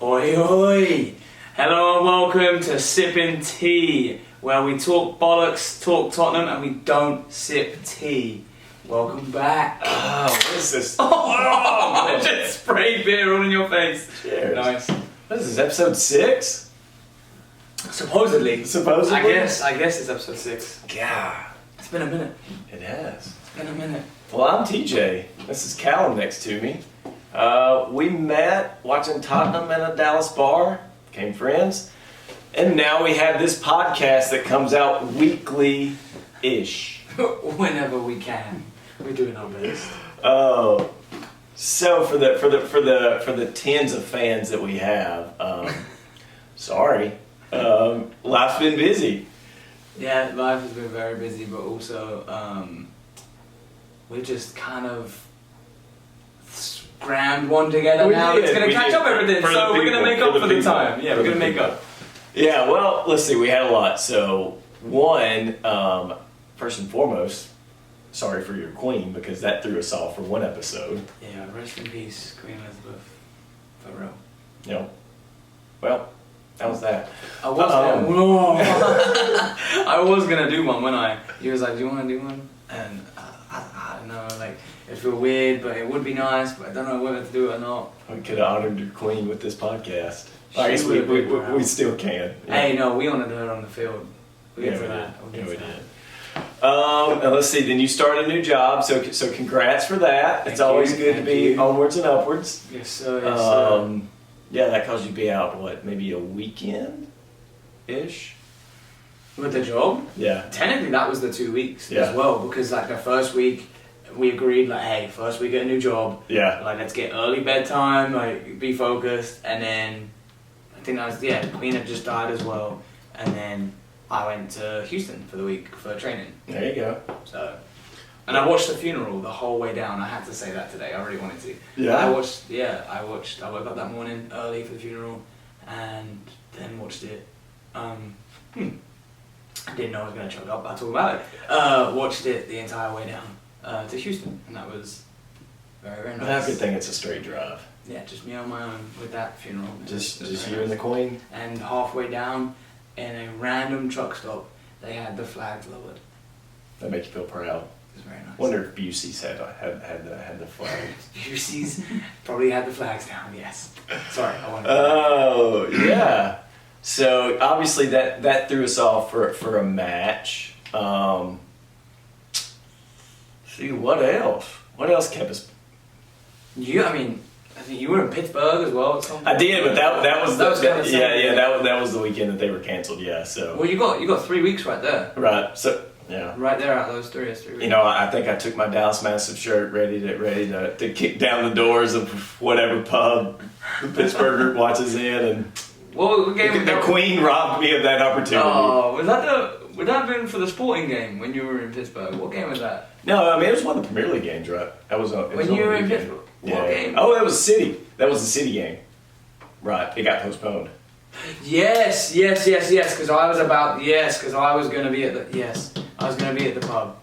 Oi oi! Hello and welcome to Sipping Tea, where we talk bollocks, talk Tottenham, and we don't sip tea. Welcome back. Oh, what is this? I just sprayed beer all in your face. Cheers. Nice. What is this, episode 6? Supposedly. Supposedly? I guess it's episode 6. Yeah. It's been a minute. It has. It's been a minute. Well, I'm TJ. This is Callum next to me. We met watching Tottenham in a Dallas bar, became friends, and now we have this podcast that comes out weekly-ish. Whenever we can. We're doing our best. Oh, so for the tens of fans that we have, sorry, life's been busy. Yeah, life has been very busy, but also we're just kind of crammed one together now. It's going to catch up everything, so we're going to make up for the time. Yeah, we're going to make up. Yeah, well, let's see, we had a lot. So, one, first and foremost, sorry for your queen, because that threw us off for one episode. Yeah, rest in peace, Queen Elizabeth. For real. You know, well, that was that. I was gonna do one when he was like, do you want to do one? And I don't know, like, it feel weird, but it would be nice, but I don't know whether to do it or not. We could have honored your queen with this podcast. I guess we still can. Yeah. Hey, no, we honored her on the field. We did. And let's see, then you start a new job, so congrats for that. It's always good to be onwards and upwards. Yes, sir. Yes, sir. Yeah, that caused you to be out, maybe a weekend-ish? With the job? Yeah. Technically, that was the 2 weeks Yeah. as well, because like the first week, we agreed like, hey, first we get a new job. Yeah. Like, let's get early bedtime, like, be focused, and then I think that was, Queen had just died as well, and then I went to Houston for the week for training. There you go. So, and I watched the funeral the whole way down. I had to say that today. I really wanted to. Yeah. I woke up that morning early for the funeral, and then watched it. I didn't know I was going to choke up. I'll talk about it. Watched it the entire way down to Houston, and that was very, very nice. That's a good thing it's a straight drive. Yeah, just me on my own with that funeral. Just you and the queen? And halfway down, in a random truck stop, they had the flags lowered. That makes you feel proud. It was very nice. Wonder if Busey's had the flag. Busey's probably had the flags down. Yes. Sorry, I wanted. Oh yeah. So obviously that threw us off for a match. See what else? What else kept us? I think you were in Pittsburgh as well. I did, but that was that was the weekend that they were canceled. Yeah, so. Well, you got 3 weeks right there. Right. So yeah. Right there out of those 3 weeks. You know, I think I took my Dallas Massive shirt ready to kick down the doors of whatever pub the Pittsburgh group watches in, and what game the Queen robbed me of that opportunity. Oh, would that have been for the sporting game when you were in Pittsburgh? What game was that? No, I mean it was one of the Premier League games, right? That was when you were in Pittsburgh. Yeah. What game? Oh, that was City. That was the City game. Right. It got postponed. Yes. Because I was going to be at the pub.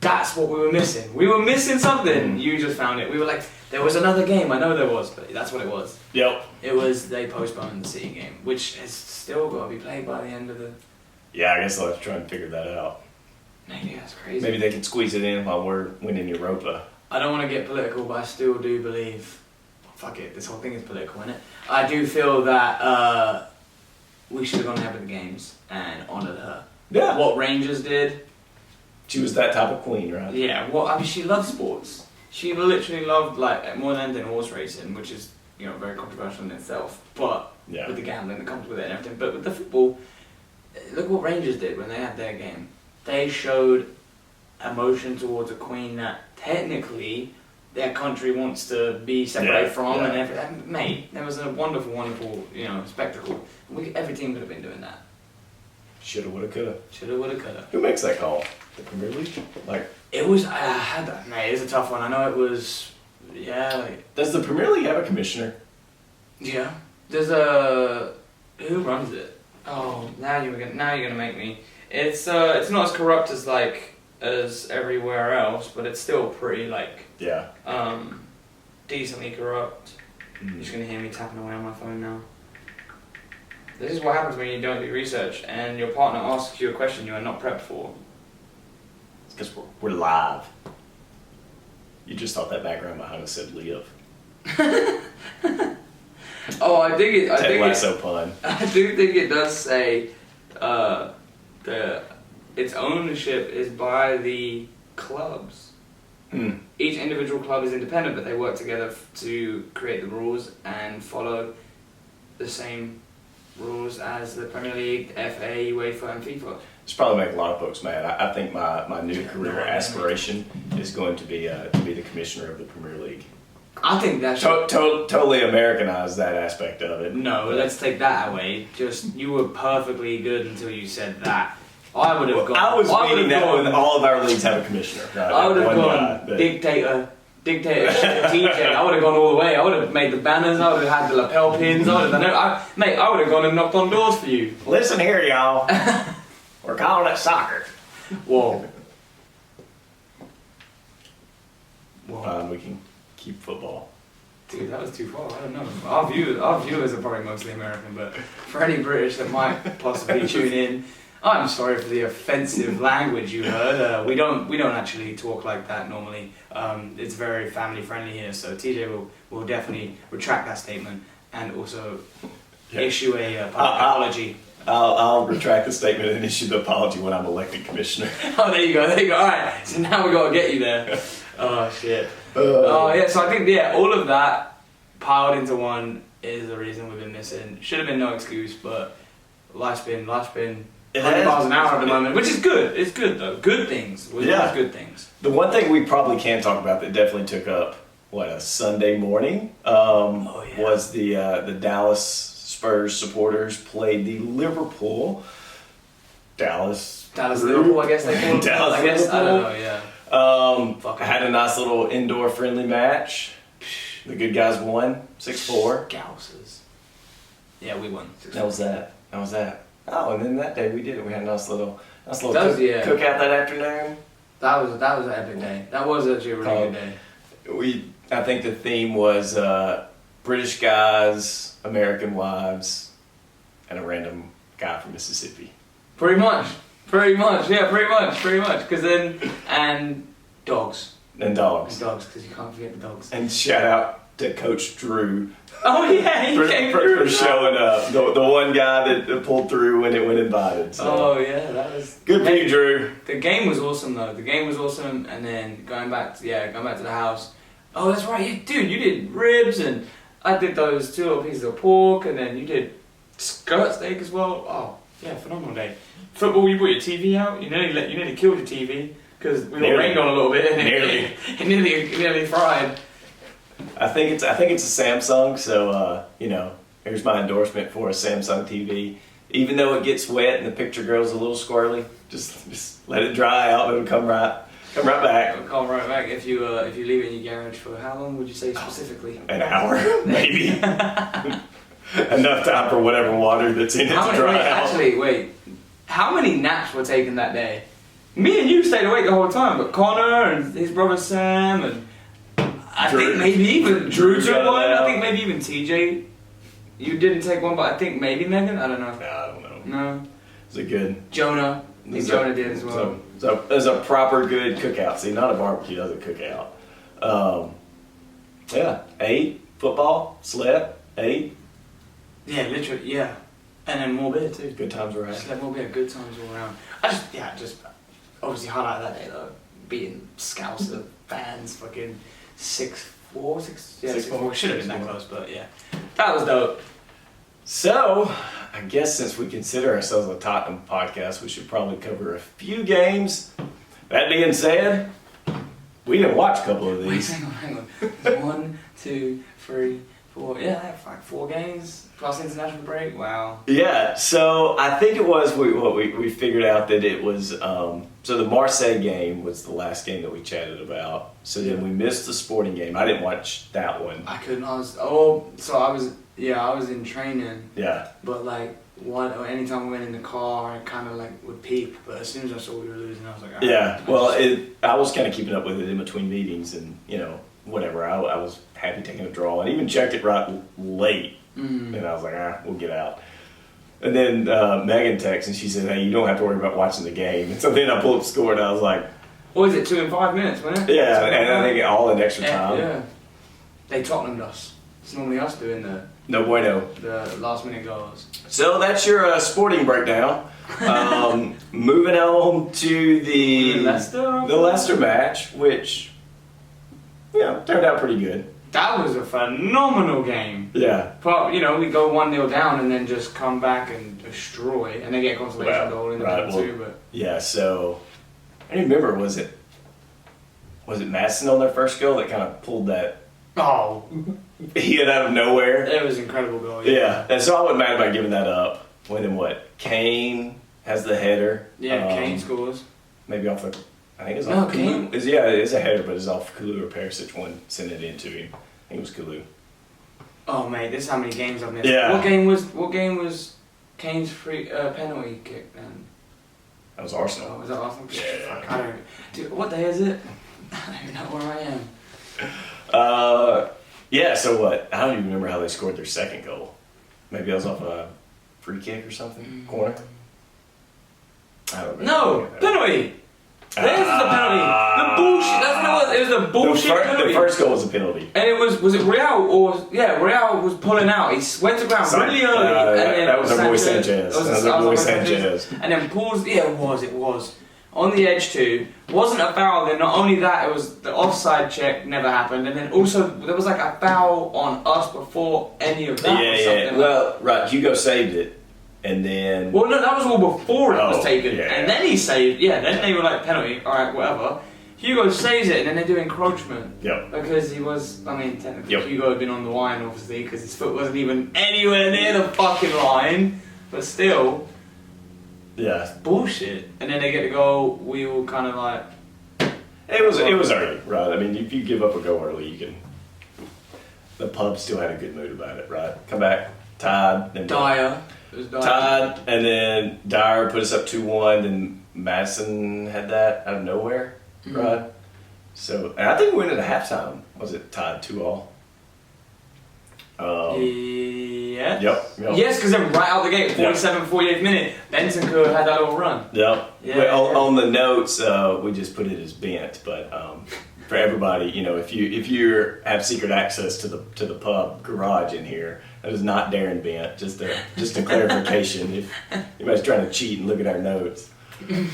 That's what we were missing. We were missing something. You just found it. We were like, there was another game. I know there was, but that's what it was. Yep. It was, they postponed the City game, which has still got to be played by the end of the... Yeah, I guess I'll have to try and figure that out. Maybe that's crazy. Maybe they can squeeze it in while we're winning Europa. I don't want to get political, but I still do believe... Fuck it, this whole thing is political, isn't it? I do feel that we should have gone ahead with the games and honoured her. Yeah. What Rangers did. She was that type of queen, right? Yeah, she loved sports. She literally loved, like, more than anything, horse racing, which is, very controversial in itself. But with the gambling that comes with it and everything. But with the football, look what Rangers did when they had their game. They showed emotion towards a queen that technically their country wants to be separated from, and everything. Mate, that was a wonderful, wonderful, spectacle. Every team could have been doing that. Shoulda, woulda, coulda. Shoulda, woulda, coulda. Who makes that call? The Premier League? It was. Mate, it's a tough one. I know it was. Yeah. Does the Premier League have a commissioner? Yeah. There's who runs it? Oh, now you're gonna make me. It's not as corrupt as everywhere else, but it's still pretty decently corrupt. You're just gonna hear me tapping away on my phone now. This is what happens when you don't do research and your partner asks you a question you are not prepped for. It's because we're live. You just thought that background behind us said live. Oh, I think it. Ted Lasso pun. I do think it does say its ownership is by the clubs. Each individual club is independent, but they work together to create the rules and follow the same rules as the Premier League, FA, UEFA, and FIFA. It's probably make a lot of folks mad. I think my new career aspiration is going to be the commissioner of the Premier League. I think that's totally Americanized that aspect of it. No, let's take that away. Just you were perfectly good until you said that. I would have gone. I was meaning that when all of our leagues have a commissioner. Right? I would have gone dictatorship TJ. I would have gone all the way. I would have made the banners. I would have had the lapel pins. I would have done it. I would have gone and knocked on doors for you. Listen here, y'all. We're calling it soccer. Whoa. We can keep football. Dude, that was too far. I don't know. Our viewers are probably mostly American, but for any British that might possibly tune in, I'm sorry for the offensive language you heard. We don't actually talk like that normally. It's very family friendly here, so TJ will definitely retract that statement and also issue a apology. I'll retract the statement and issue the apology when I'm elected commissioner. Oh, there you go. All right, so now we got to get you there. Oh shit. Yeah. So I think all of that piled into one is the reason we've been missing. Should have been no excuse, but life's been 100 miles an hour at the moment, which is good. It's good though. Good things. Good things. The one thing we probably can talk about that definitely took up a Sunday morning was the Dallas Spurs supporters played the Dallas Liverpool, I guess they call it. Dallas Liverpool. I don't know. Yeah. Had a nice little indoor friendly match. The good guys won 6-4. Gouses. Yeah, we won. 6-4. That was that. Oh, and then that day we did it. We had a nice little cookout that afternoon. That was an epic day. That was actually a really good day. I think the theme was British guys, American wives, and a random guy from Mississippi. Pretty much. Yeah, pretty much. And dogs. And dogs. Because you can't forget the dogs. And shout out to Coach Drew. Oh yeah, he came through for showing up. The one guy that pulled through when it went invited. So. Oh yeah, that was good for you, Drew. The game was awesome though. The game was awesome, and then going back to the house. Oh, that's right, dude. You did ribs, and I did those 2 little pieces of pork, and then you did skirt steak as well. Oh yeah, phenomenal day. Football, you brought your TV out. You nearly killed your TV because we got rained on a little bit, and it nearly fried. I think it's a Samsung, so here's my endorsement for a Samsung TV. Even though it gets wet and the picture grows a little squirrely, just let it dry out. It'll come right back. It'll come right back if you leave it in your garage for how long would you say specifically? An hour, maybe. Enough time for whatever water that's in it to dry out. Actually, wait. How many naps were taken that day? Me and you stayed awake the whole time, but Connor and his brother Sam and I think maybe even Drew took one. I think maybe even TJ. You didn't take one, but I think maybe Megan. I don't know. No, I don't know. No. Is it good? Jonah. I think Jonah did as well. So it was a proper good cookout. See, not a barbecue, that was a cookout. 8 football, slept, 8. Yeah, literally, yeah. And then more beer too. Good times around. Slept more beer, good times all around. Just obviously highlight that day though. Beating Scouser fans, fucking 6-4. Should have been that close, but yeah. That was dope. So, I guess since we consider ourselves a Tottenham podcast, we should probably cover a few games. That being said, we didn't watch a couple of these. Wait, hang on. 1, 2, 3, 4. Yeah, like 4 games plus international break. Wow. Yeah, so I think it was we figured out that it was so the Marseille game was the last game that we chatted about. So then we missed the Sporting game. I didn't watch that one. I couldn't. I was in training. Yeah. But anytime we went in the car, I kind of would peep. But as soon as I saw we were losing, I was like, yeah. Well, I was kind of keeping up with it in between meetings, and whatever. I was happy taking a draw, and even checked it right late. Mm-hmm. And I was like, we'll get out. And then Megan texted and she said, hey, you don't have to worry about watching the game. And so then I pulled up the score and I was like... What was it, 2 in 5 minutes, wasn't it? Yeah, and I think all in extra time. Yeah. They Tottenhamed us. It's normally us doing the last minute goals. So that's your sporting breakdown. Moving on to the Leicester match, which turned out pretty good. That was a phenomenal game. Yeah. But, we go 1-0 down and then just come back and destroy, and they get a consolation goal in the penalty. But yeah, so I don't remember, was it Madsen on their first goal that kind of pulled that hit out of nowhere? It was an incredible goal. Yeah, and so I wasn't mad about giving that up. When then what? Kane has the header. Yeah, Kane scores. Maybe off the... I think it's off Kane. It is a header, but it's off Kulu or Perisic one sent it into him. I think it was Kulu. Oh mate, this is how many games I've missed. Yeah. What game was Kane's free penalty kick then? That was Arsenal. Oh, was that Arsenal? Yeah. Fuck, I don't. Dude, what day is it? I don't even know where I am. Yeah. So what? I don't even remember how they scored their second goal. Maybe that was off a free kick or something. Corner. I don't remember. No penalty. This is a penalty. The bullshit. That's what it was. It was a bullshit penalty. The first goal was a penalty. And it was it Real or Real was pulling out. He went to ground really early. And then that was our boy Sanchez. That was our boy Sanchez. And then pulls. Yeah, it was on the edge too. Wasn't a foul. Then not only that, it was the offside check never happened. And then also there was like a foul on us before any of that. Yeah. Well, right. Hugo saved it. And then... Well, no, that was all before it was taken. Yeah. And then he saved... Yeah, then they were like, penalty, alright, whatever. Hugo saves it, and then they do encroachment. Yep. Because he was... I mean, technically, Hugo had been on the line, obviously, because his foot wasn't even anywhere near the fucking line. But still... Yeah. Bullshit. And then they get the goal, we all kind of like... It was early, right? I mean, if you give up a goal early, you can... The pub still had a good mood about it, right? Come back, tied, then... Dyer. Tied, and then Dyer put us up 2-1, then Madsen had that out of nowhere, right? So, and I think we went into halftime. Was it tied 2-all? Yes. Yep. Yes, because then right out the gate, 47th, 48th minute, Benson could have had that little run. Yep. Yeah. On the notes, we just put it as bent, but for everybody, if you have secret access to the pub garage in here, that is not Darren Bent. Just a clarification. If anybody's trying to cheat and look at our notes. Then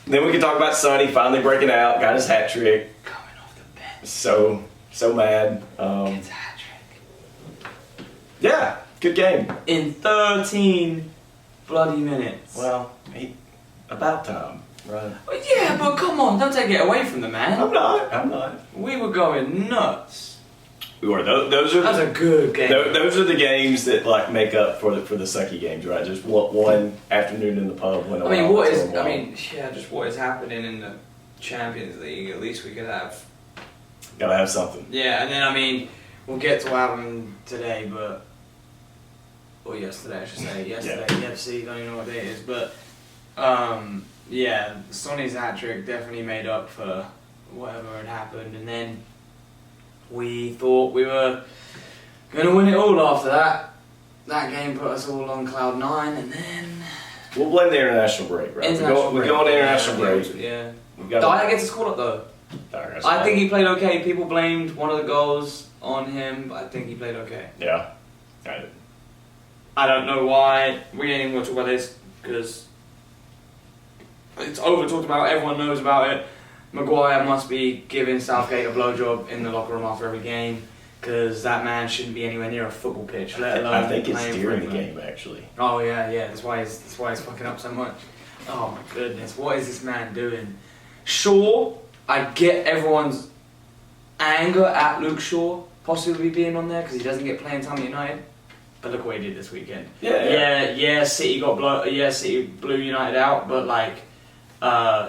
we can talk about Sonny finally breaking out, got his hat trick. Coming off the bench. So mad. Gets a hat trick. Yeah, good game. In 13 bloody minutes. Well, about time, right? Well, yeah, but come on, don't take it away from the man. I'm not. We were going nuts. We were. Those are. That was a good game. Those are the games that make up for the sucky games, right? Just one afternoon in the pub. Just what is happening in the Champions League? At least we could have. Gotta have something. Yeah, and then we'll get to what happened today, yesterday I should say. Yesterday, FC. Don't even know what day it is, but Sonny's hat trick definitely made up for whatever had happened, and then. We thought we were going to win it all after that. That game put us all on cloud 9, and then... We'll blame the international break, right? We go on the international break. Yeah. Dyer gets his call up, though. I think he played okay. People blamed one of the goals on him, but I think he played okay. Yeah. I don't know why. We ain't even going to talk about this, because it's over talked about. Everyone knows about it. Maguire must be giving Southgate a blowjob in the locker room after every game, because that man shouldn't be anywhere near a football pitch, let alone I think it's during the England. game, actually. Oh yeah, that's why he's fucking up so much. Oh my goodness, what is this man doing? Sure, I get everyone's anger at Luke Shaw possibly being on there because he doesn't get playing time at United. But look what he did this weekend. Yeah. City blew United out, but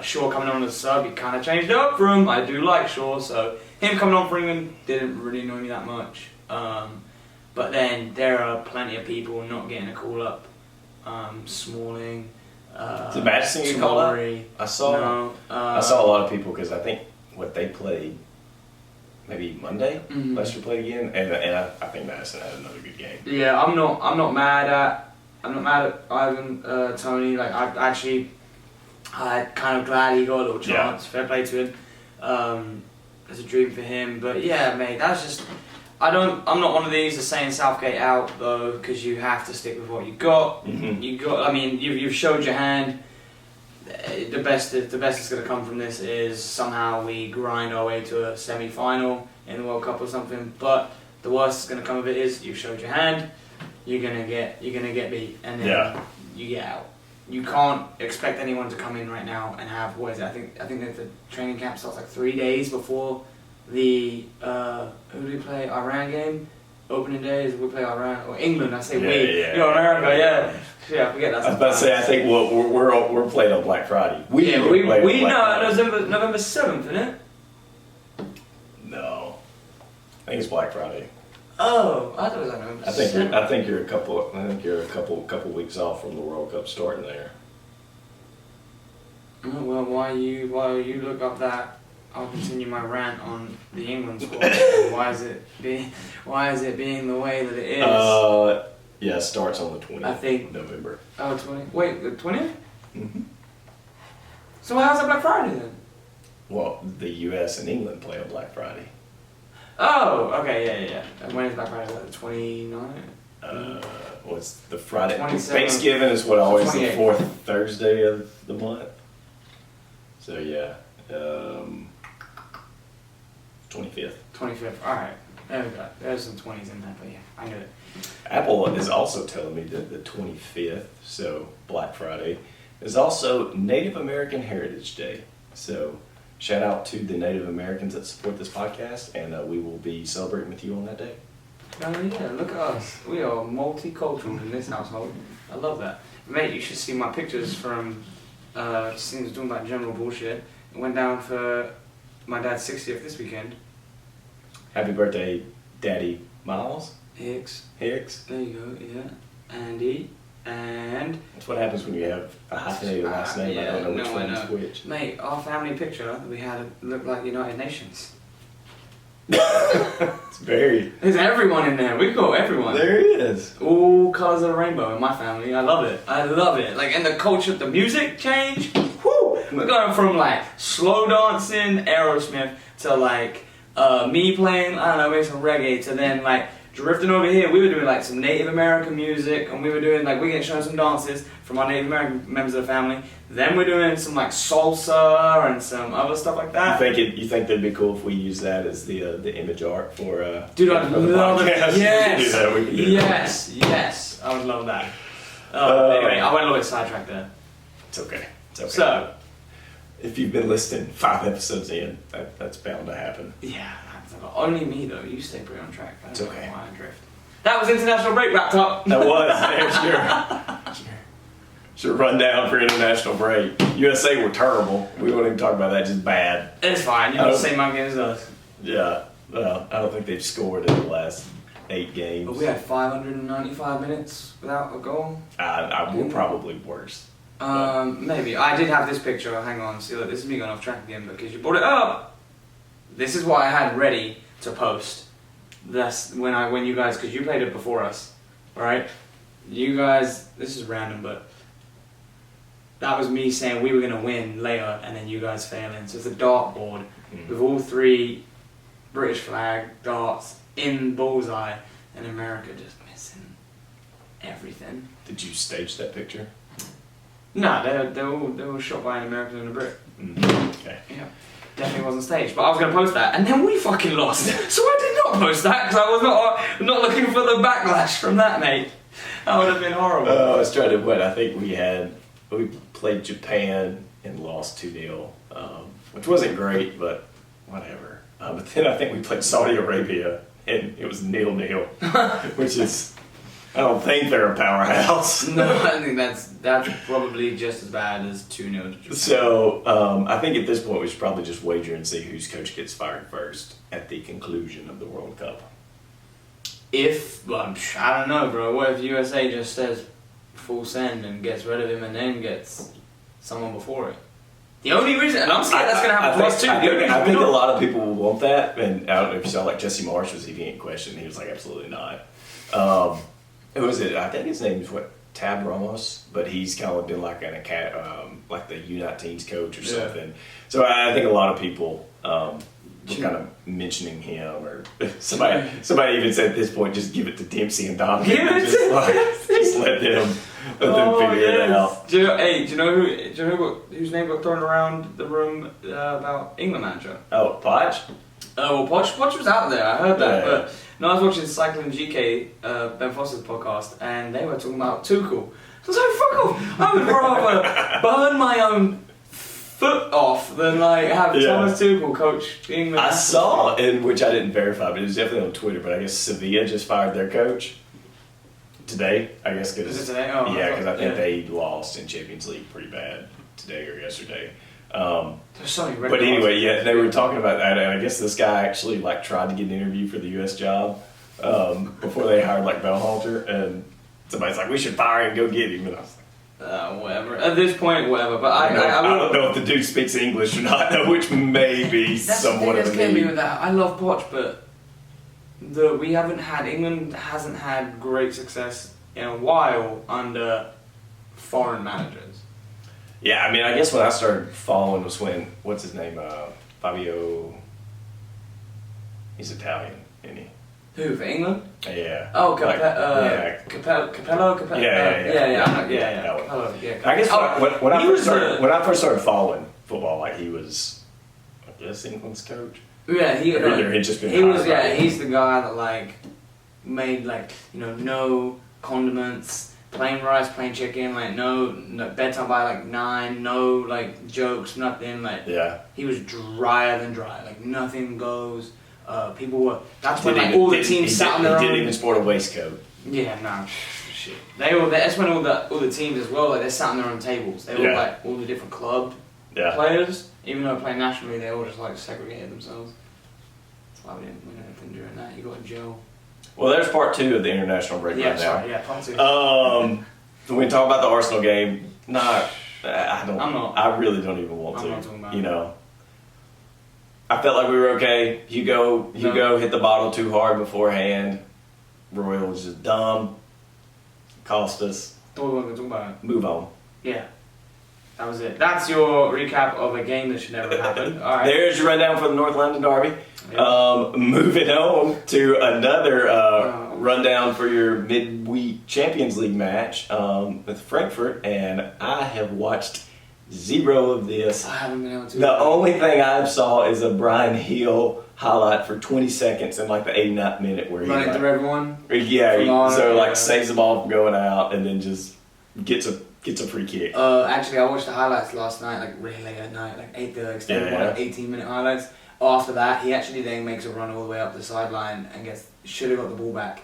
Shaw coming on as a sub, he kind of changed it up for him. I do like Shaw, so him coming on for England didn't really annoy me that much. But then there are plenty of people not getting a call up. Smalling. Did Madison get called up? I saw a lot of people because I think what they played maybe Monday. Leicester played again, and I think Madison had another good game. Yeah, I'm not mad at Ivan Toney. Like I'm kind of glad he got a little chance. Yeah. Fair play to him. It's a dream for him. But yeah, mate, that's just. I'm not one of these that's saying Southgate out though, because you have to stick with what you got. You got. I mean, you've showed your hand. The best that's going to come from this is somehow we grind our way to a semi-final in the World Cup or something. But the worst that's going to come of it is you've showed your hand. You're gonna get beat, and then you get out. You can't expect anyone to come in right now and have what is it? I think that the training camp starts like 3 days before the who do we play? Iran game. Opening day is we play Iran or England. I say we. Yeah. You know, America. Yeah. I forget that. I was about to say. I think we're playing on Black Friday. We know November 7th, isn't it? No, I think it's Black Friday. Oh, I thought it was like November 7th. I think you're a couple weeks off from the World Cup starting there. Oh, well, while you look up that, I'll continue my rant on the England squad. Why is it being the way that it is? Yeah, it starts on the 20th. I think November. Oh, 20. Wait, the 20th? So how's it Black Friday then? Well, the U.S. and England play on Black Friday. Oh, okay, yeah. And when is Black Friday? Like the 29th? What's the Friday? 27th. Thanksgiving is what always 28th. the fourth Thursday of the month. So yeah, 25th. 25th. All right. There we go. There's some 20s in there, but yeah, I knew it. Apple is also telling me that the 25th, so Black Friday, is also Native American Heritage Day. So shout out to the Native Americans that support this podcast, and we will be celebrating with you on that day. Oh yeah, look at us. We are multicultural in this household. I love that. Mate, you should see my pictures from seems doing that general bullshit. It went down for my dad's 60th this weekend. Happy birthday, Daddy Miles. Hicks. There you go, yeah. Andy. And that's what happens when you have a hyphenated last name. I don't know which one's which. Mate, our family picture that we had looked like United Nations. It's very. There's everyone in there. We've got everyone. There is. All colours of the rainbow in my family. I love it. Like, and the culture, the music change. Whoo! We're going from like slow dancing Aerosmith to like me playing, I don't know, maybe some reggae, to then like drifting over here. We were doing like some Native American music, and we were doing like, we're getting shown some dances from our Native American members of the family. Then we're doing some like salsa and some other stuff like that. You think that'd be cool if we use that as the image art for Dude, I'd love it. Yes. Yes. I would love that. Anyway, I went a little bit sidetracked there. It's okay. So, if you've been listening 5 episodes in, that's bound to happen. Yeah, only me though. You stay pretty on track. It's okay. Why I drift. That was international break wrapped up. That was. Should run down for international break. USA were terrible. We won't even talk about that. Just bad. It's fine. You got the same amount of games as us. Yeah. Well, I don't think they've scored in the last 8 games. But we had 595 minutes without a goal. We're probably worse. Maybe. I did have this picture. Hang on. See, look, this is me going off track again because you brought it up. This is what I had ready to post. That's when you guys, because you played it before us, right? You guys, this is random, but that was me saying we were going to win later, and then you guys failing. So it's a dartboard with all 3 British flag darts in bullseye, and America just missing everything. Did you stage that picture? No, they were shot by an American and a Brit. Okay. Yeah. Definitely wasn't staged, but I was going to post that, and then we fucking lost. So I did not post that because I was not looking for the backlash from that, mate. That would have been horrible. I was trying to. I think we played Japan and lost 2-0, which wasn't great, but whatever. But then I think we played Saudi Arabia and it was 0-0, which is, I don't think they're a powerhouse. No, I think that's probably just as bad as 2-0 to Japan. So I think at this point we should probably just wager and see whose coach gets fired first at the conclusion of the World Cup. I don't know, bro. What if USA just says full send and gets rid of him and then gets someone before it? The only reason, and I'm scared that's going to happen to us too. I think a lot of people will want that, and I don't know if you saw, like, Jesse Marsh was even in question. He was like, absolutely not. Who was it? I think his name is Tab Ramos, but he's kind of been like like the U19's coach or something. So I think a lot of people were kind of mentioning him, or somebody even said at this point, just give it to Dempsey and Dom. Just let them figure it out. Do you know whose name got thrown around the room about England manager? Oh, Podge? Oh, well, Podge was out there. I heard that. Yeah. But no, I was watching Cycling GK, Ben Foster's podcast, and they were talking about Tuchel. I was like, fuck off! I would rather burn my own foot off than like have Thomas Tuchel coach England. I saw, which I didn't verify, but it was definitely on Twitter. But I guess Sevilla just fired their coach today. I guess because is it today? Oh, yeah, because I think they lost in Champions League pretty bad today or yesterday. There's so many but anyway, they were talking about that, and I guess this guy actually like tried to get an interview for the U.S. job before they hired like Bellhalter, and somebody's like, "We should fire him and go get him." And I was like, whatever. At this point, whatever. But I don't know if the dude speaks English or not, which may be somewhat of a need. Me with that. I love Poch, but England hasn't had great success in a while under foreign managers. Yeah, I mean, I guess when I started following was when, what's his name, Fabio, he's Italian, isn't he? Who, for England? Yeah. Oh, Capello? Yeah. Capello, yeah. I guess when I first started following football, like he was, I guess, England's coach. Yeah, he's the guy that like made like, no condiments, plain rice, plain chicken, like no bedtime by like 9, no like jokes, nothing, like he was drier than dry, like nothing goes. People were when like all the teams sat on their own. He didn't even sport a waistcoat. Yeah, no, shit. That's when all the teams as well, like they sat on their own tables. They were like all the different club players, even though playing nationally, they all just like segregated themselves. That's why we didn't win anything during that. You got a Joe. Well, there's part 2 of the international break right now. Part 2. We talk about the Arsenal game. I don't. I'm not. I really don't even want to. I'm not talking about it. I felt like we were okay. Hugo hit the bottle too hard beforehand. Royal was just dumb. Cost us. What were we going to talk about? Move on. Yeah. That was it. That's your recap of a game that should never happen. All right. There's your rundown for the North London Derby. Yeah. Moving on to another rundown for your midweek Champions League match with Frankfurt, and I have watched 0 of this. I haven't been able to. The only thing I saw is a Brian Hill highlight for 20 seconds in like the 89th minute where he running through everyone. Yeah, saves the ball from going out and then just gets a free kick. Actually, I watched the highlights last night, like really late at night, like 18-minute highlights. After that, he actually then makes a run all the way up the sideline and should have got the ball back.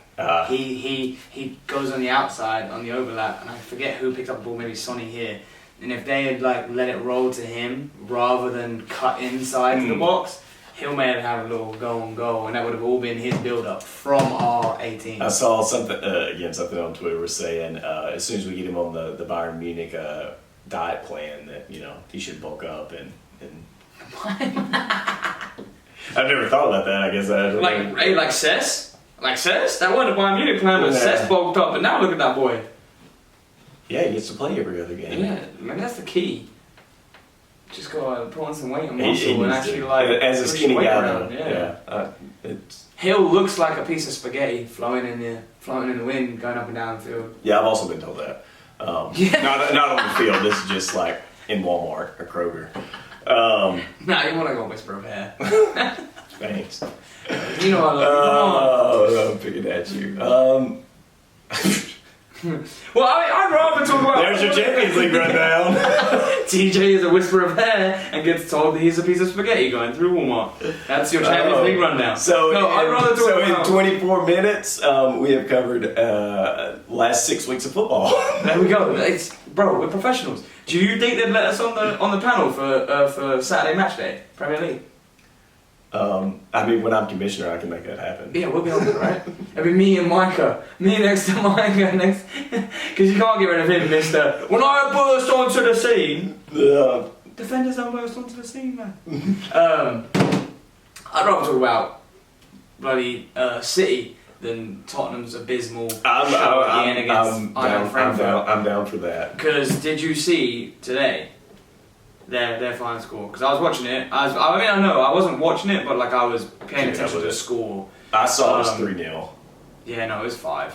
He goes on the outside on the overlap, and I forget who picked up the ball. Maybe Sonny here. And if they had like let it roll to him rather than cut inside to the box, Hill may have had a little goal, and that would have all been his build-up from our 18. I saw something on Twitter was saying as soon as we get him on the Bayern Munich diet plan that he should bulk up and. I've never thought about that. I guess like Cess, that wasn't a Bayern Munich plan, but Cess bulked up, and now look at that boy. Yeah, he gets to play every other game. Yeah, maybe that's the key. Just gotta put on some weight and muscle and actually as a skinny guy though. Hill looks like a piece of spaghetti floating in the wind, going up and down the field. Yeah, I've also been told that. Not on the field. This is just like in Walmart or Kroger. You want to go whisper of hair. Thanks. You know I love you. I'm picking at you. Well, I'd rather talk about... There's your Champions League rundown. TJ is a whisper of hair and gets told that he's a piece of spaghetti going through Walmart. That's your Champions League rundown. In 24 minutes, we have covered last 6 weeks of football. There we go. Bro, we're professionals. Do you think they'd let us on the panel for Saturday match day, Premier League? I mean, when I'm commissioner, I can make that happen. Yeah, we'll be on it, right? It'll be me and Micah. Me next to Micah because you can't get rid of him, mister. When I burst onto the scene... defenders don't burst onto the scene, man. I'd rather talk about bloody City than Tottenham's abysmal show again against Frankfurt. I'm down for that. Because did you see today their final score? Because I was watching it. I wasn't watching it, but like I was paying attention to the score. I saw it was 3-0. Yeah, no, it was 5.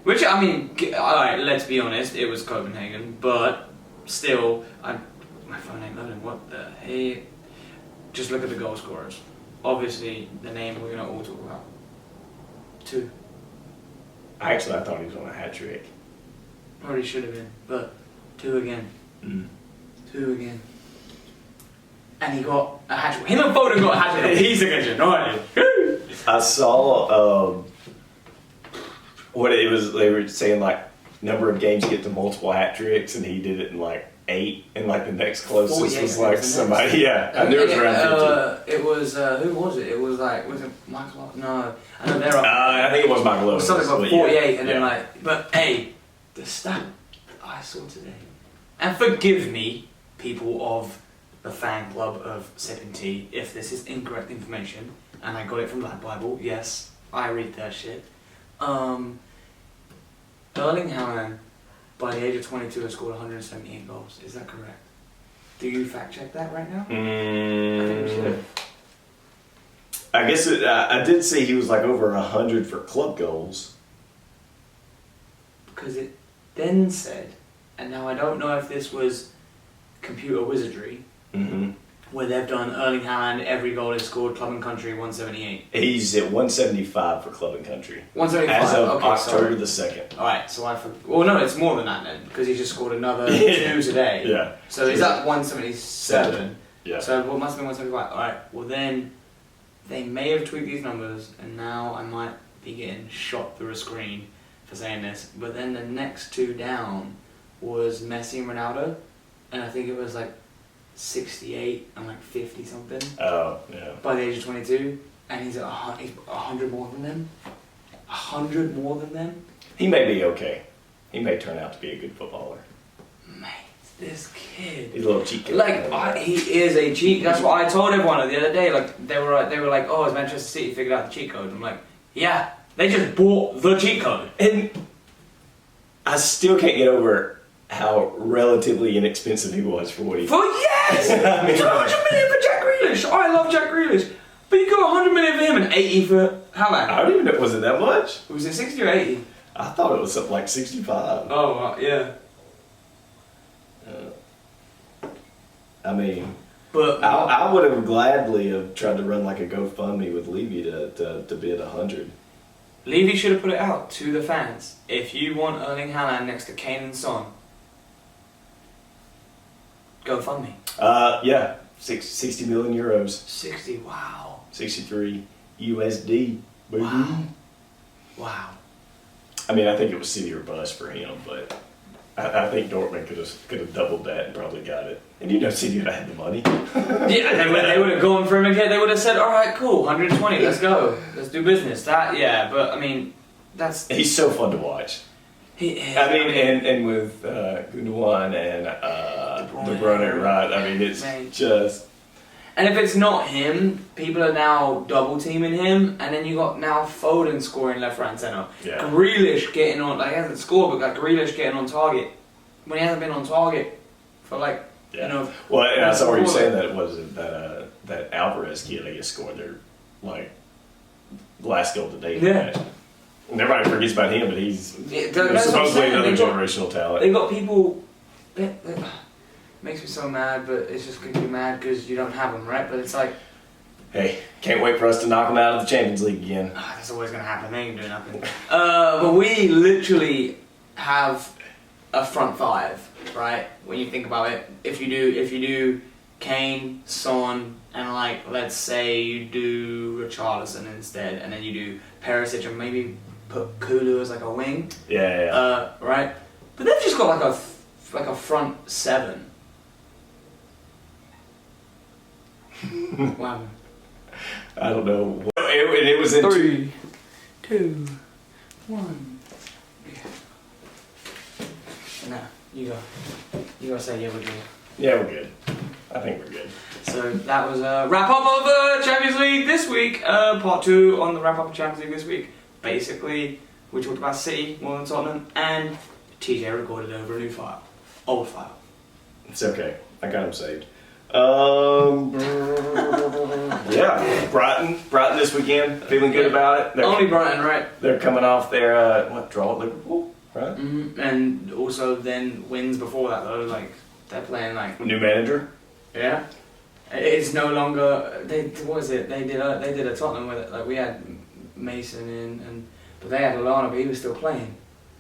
Which, I mean, alright, let's be honest, it was Copenhagen, but still, my phone ain't loading. What the hey? Just look at the goal scorers. Obviously, the name we're gonna all talk about. 2. I thought he was on a hat trick. Probably should have been, but 2 again. 2 again. And he got a hat trick. Him and Foden got a hat trick. He's a good right? I saw what it was. They were saying like number of games get to multiple hat tricks, and he did it in like 8, and like the next closest was like somebody. Yeah, I knew it was around 50. It was who was it? It was it Michael? No, I know they're up. I think it was Michael. It was something like 48, and then but hey, the stat I saw today, and forgive me, people of the fan club of Sipping Tea, if this is incorrect information, and I got it from that Bible. Yes, I read that shit. Erling Haaland, by the age of 22, has scored 178 goals. Is that correct? Do you fact check that right now? I think we should. I guess I did say he was like over 100 for club goals. Because it then said, and now I don't know if this was computer wizardry, where they've done Erling Haaland, every goal is scored, club and country, 178. He's at 175 for club and country. 175? As of October the 2nd. Alright, so well no, it's more than that then, because he just scored another 2 today. Yeah. So he's at 177. Yeah. So what must have been 175? Alright, well then, they may have tweaked these numbers, and now I might be getting shot through a screen for saying this, but then the next 2 down was Messi and Ronaldo, and I think it was like 68 and like 50 something. Oh, yeah. By the age of 22, and he's at 100 more than them. 100 more than them. He may be okay. He may turn out to be a good footballer. Mate, this kid. He's a little cheeky. He is a cheat. That's what I told everyone the other day. Like they were like, oh, has Manchester City figured out the cheat code? I'm like, yeah, they just bought the cheat code. And I still can't get over how relatively inexpensive he was for what he... Yes! I mean, 200 million for Jack Grealish. I love Jack Grealish. But you got 100 million for him and 80 for Haaland. I don't even know, was it that much? Was it 60 or 80? I thought it was something like 65. Oh, yeah. I mean... But I would have gladly have tried to run like a GoFundMe with Levy to bid 100. Levy should have put it out to the fans. If you want Erling Haaland next to Kane and Son, GoFundMe. Yeah, 60 million euros. 60, wow. 63 USD. Baby. Wow. I mean, I think it was city or bust for him, but I think Dortmund could have doubled that and probably got it. And you know, City would have had the money. Yeah, they would have gone for him again. They would have said, "All right, cool, 120, let's go, let's do business." But I mean, he's so fun to watch. And with Gundogan and De Bruyne, right? I mean, it's just. And if it's not him, people are now double teaming him, and then you got now Foden scoring left, right, and centre. Yeah. Grealish getting on, like he hasn't scored, but like Grealish getting on target when he hasn't been on target for like you know. Well, I saw where you're saying that it was that Alvarez kid I guess scored their like last goal today. Yeah. And everybody forgets about him, but he's supposedly another generational talent. They got people. Makes me so mad, but it's just gonna be mad because you don't have them, right? But it's like, hey, can't wait for us to knock them out of the Champions League again. That's always gonna happen. They ain't doing nothing. But we literally have a front 5, right? When you think about it, if you do Kane, Son, and like let's say you do Richarlison instead, and then you do Perisic, and maybe put Kulu as like a wing. Yeah. Right. But they've just got like a front 7. Wow. I don't know. It was in 3, 2, 1. No, you go. You gotta say yeah, we're good. Yeah, we're good. I think we're good. So that was a wrap up of Champions League this week. Part 2 on the wrap up of Champions League this week. Basically, we talked about City more than Tottenham, and TJ recorded over a new file. Old file. It's okay. I got him saved. Yeah, Brighton this weekend. Feeling good about it. Only Brighton, right? They're coming off their draw at Liverpool, right? Mm-hmm. And also then wins before that though. Like they're playing like new manager. Yeah, it's no longer. What was it? They did a Tottenham with it. Like we had Mason in, but they had Lallana, but he was still playing.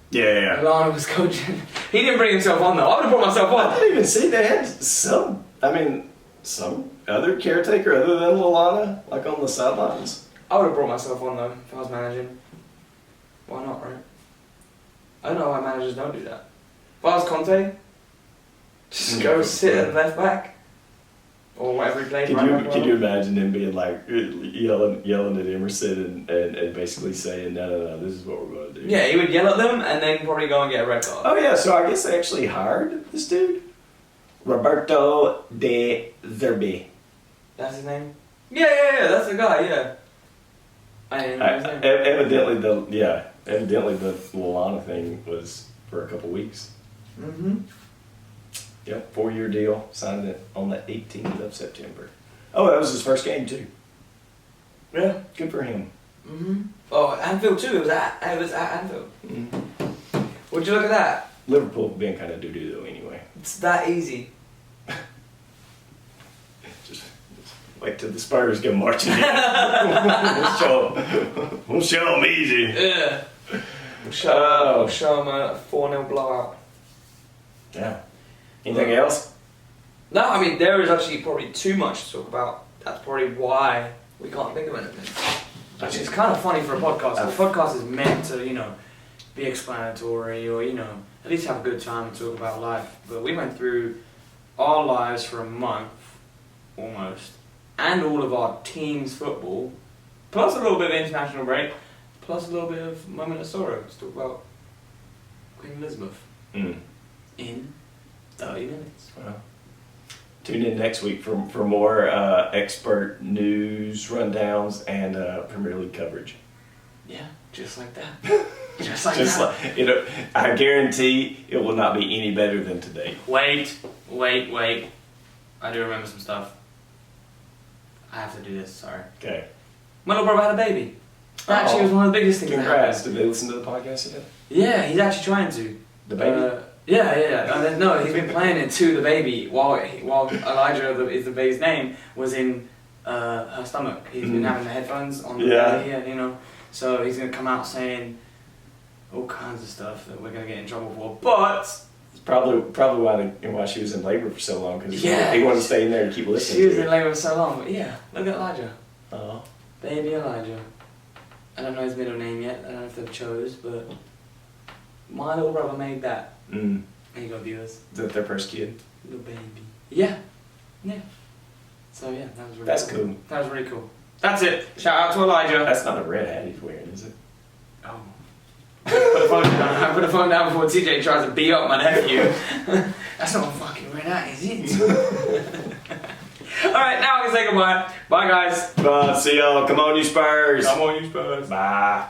Yeah. Lallana was coaching. He didn't bring himself on though. I would have brought myself on. I didn't even see they had some other caretaker other than Lallana, like on the sidelines. I would have brought myself on though if I was managing. Why not, right? I don't know why managers don't do that. If I was Conte, just go sit at left back. Or whatever he played. Can you imagine him being like yelling at Emerson and basically saying, no, this is what we're going to do? Yeah, he would yell at them and then probably go and get a red card. Oh yeah, so I guess they actually hired this dude, Roberto De Zerbi. That's his name. Yeah, that's the guy. Yeah. I didn't know his name. Evidently the Lallana thing was for a couple weeks. Mm-hmm. Yep, 4-year deal. Signed it on the 18th of September. Oh, that was his first game too. Yeah, good for him. Mm-hmm. Oh, Anfield too. It was at Anfield. Mm-hmm. Would you look at that? Liverpool being kind of doo-doo though anyway. It's that easy. just wait till the Spurs go marching in. We'll show them easy. Yeah. We'll show them a 4-0 blowout. Yeah. Anything else? No, I mean, there is actually probably too much to talk about. That's probably why we can't think of anything. Which is kind of funny for a podcast. A podcast is meant to, be explanatory or, at least have a good time and talk about life. But we went through our lives for a month, almost, and all of our team's football, plus a little bit of international break, plus a little bit of moment of sorrow to talk about Queen Elizabeth in 30 minutes. Well, tune in next week for more expert news rundowns and Premier League coverage. Yeah, just like that. Just like that. I guarantee it will not be any better than today. Wait. I do remember some stuff. I have to do this, sorry. Okay. My little brother had a baby. That actually was one of the biggest things. Congrats. Did they listen to the podcast yet? Yeah, he's actually trying to. The baby? Yeah. And then, no, he's been playing it to the baby while Elijah, is the baby's name, was in her stomach. He's been having the headphones on the belly, So he's going to come out saying all kinds of stuff that we're going to get in trouble for. But it's probably why she was in labor for so long, because he wanted to stay in there and keep listening. She was in labor for so long. But yeah, look at Elijah. Oh. Baby Elijah. I don't know his middle name yet. I don't know if they've chose, but my little brother made that. Mm. There you go, viewers. Is that their first kid? Little baby. Yeah. So yeah, that was really That's cool. That was really cool. That's it. Shout out to Elijah. That's not a red hat he's wearing, is it? Oh. I put the phone down before TJ tries to beat up my nephew. That's not a fucking red hat, is it? Alright, now I can say goodbye. Bye, guys. See y'all. Come on, you Spurs. Come on, you Spurs. Bye.